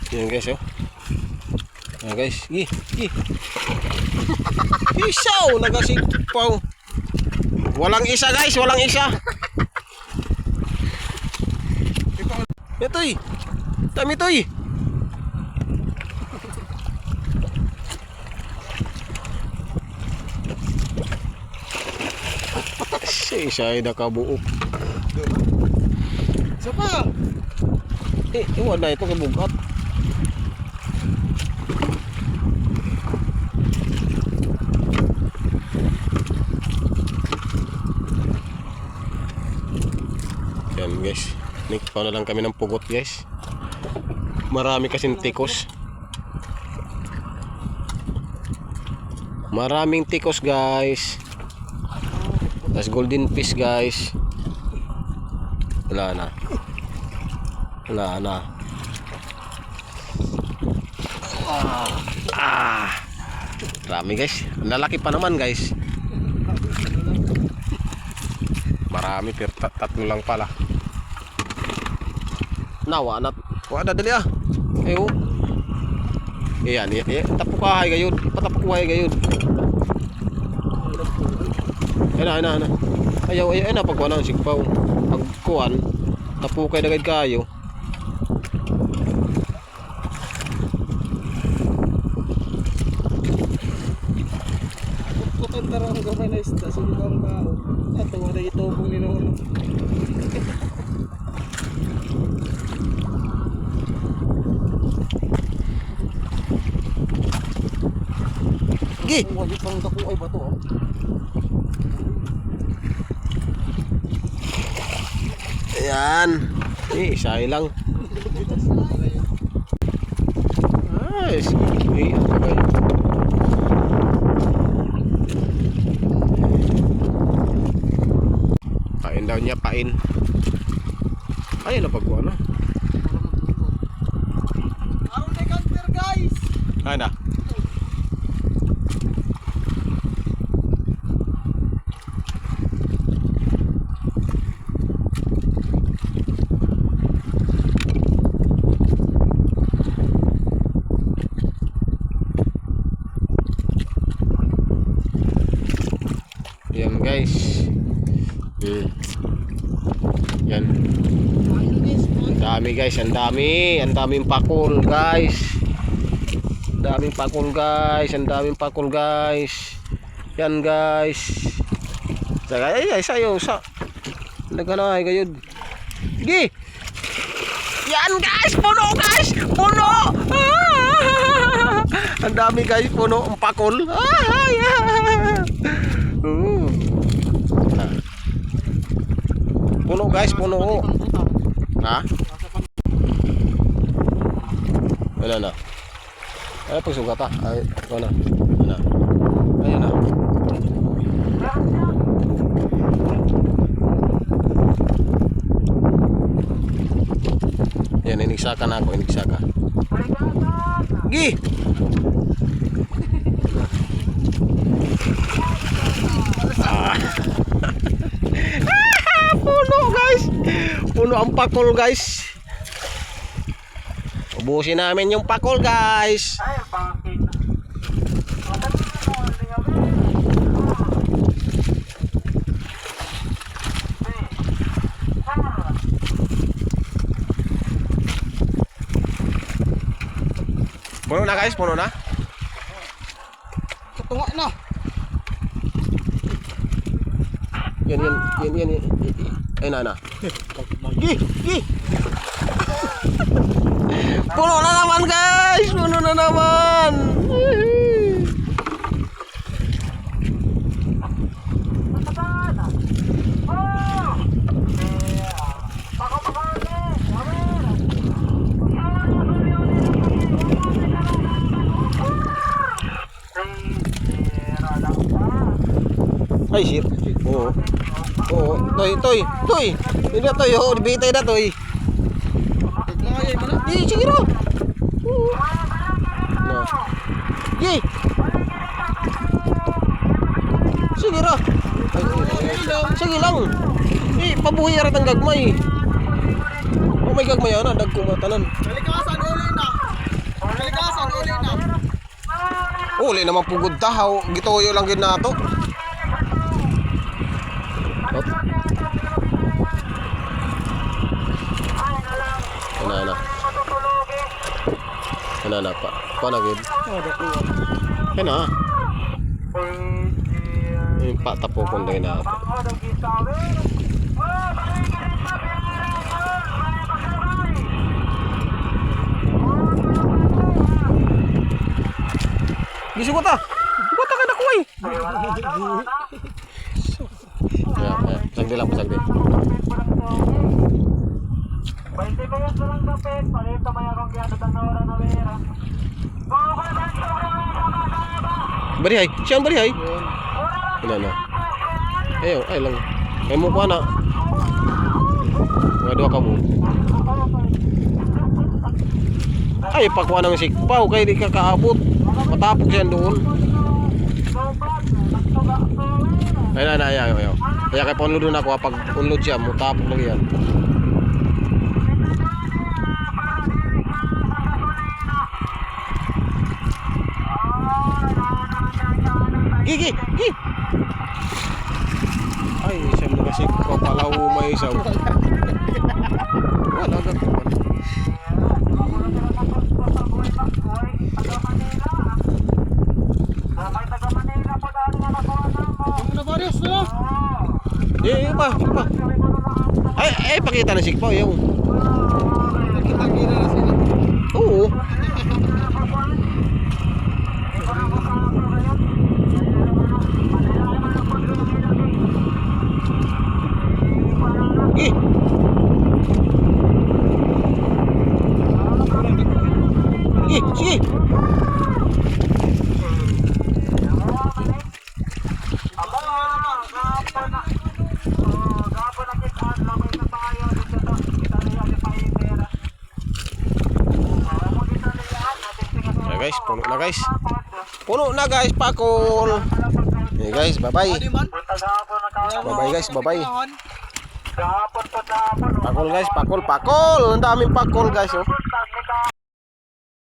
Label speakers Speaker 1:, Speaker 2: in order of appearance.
Speaker 1: Yan guys, oh. Yan guys, isaw, nagasipaw. Walang isa guys, walang isa. Ito'y, dami ito'y. Isa ay nakabuok.
Speaker 2: Isa pa.
Speaker 1: Iwan na ito kabugat. Yan guys, nikpaw na lang kami ng pugot guys. Marami kasing tikos. Maraming tikos guys. Tas golden fish guys. Wala na. Marami guys. Ang lalaki pa naman guys. Marami pero tatlo lang pala. Nawa na. Wala dali ah. Ayo. Iyan, tapukahay gayud. Patapukahay gayud. Ana. Ayaw na pagkuha ng sigpaw. Pagkuhan, tapukay dagad kayo.
Speaker 2: Kuton taro ang gamay na isda. Sulit ang kao. At wala itubong ni Nono.
Speaker 1: Gi!
Speaker 2: Wala pang tapuay ba to?
Speaker 1: Ayan. Isa lang. Nice. Pain daw niya, pain. Ayun na pagkuha na.
Speaker 2: Aron na counter guys.
Speaker 1: Ana. Yan guys. Yan. Ang dami guys, ang daming pakul guys. Daming pakul guys. Yan guys. Saka ay sayo sa. Naghanay gayud. Gi. Yan guys, puno guys. Puno. Ang dami guys, puno ang pakul. Puno guys, puno. Ha? Wala na. Ay pagsugat ah. Ay, wala. Wala. Ayun na. Yan, inigsaka na ako, inigsaka. Gi! Puno guys. Puno ang pakol guys. Ubusin namin yung pakol guys. Puno na guys, puno na.
Speaker 2: Katunga na.
Speaker 1: Yan. Ay na. Gi. Puno na naman guys, puno na naman. Ay shit. Oo. Toy. Ini toy, dibitay na toy. Sige ra. No. Gi. Sige ra. Sige lang. Pabuhi ra tang gagmay. Oh my gagmay ana dagko matanan.
Speaker 2: Kalikasan uli na. Saan uli na?
Speaker 1: Uli naman pugod tahaw. Gituyo lang gid nato. Hop. Ana. Ana pa. Paano gid? Kana. Yung patapokon din nato. Gisugot ah. Buta ka na kuy. Ya, sagdi lang, sagdi. Bari ay, siyang bari ay. Ina na. Ayo, ay lang. Ay mo ko na. Nga dua ka mo. Ay pakuha ng sikpaw kay di ka kaabot. Matapok siya doon. Ay na, ayaw. Kaya kay punlodon ako, pag punlod siya, matapok lang yan. Gigi! Ay, siyang nagasikpaw pala umay isaw. Wala ka. Iba. Ay, pakita na sikpaw yung.
Speaker 2: Nakita-kita na sila.
Speaker 1: Oo. Sige. Guys, puno na guys, pakol. Okay guys, bye bye. Bye guys, bye bye. Pakol guys, pakol. Ang daming pakol guys oh.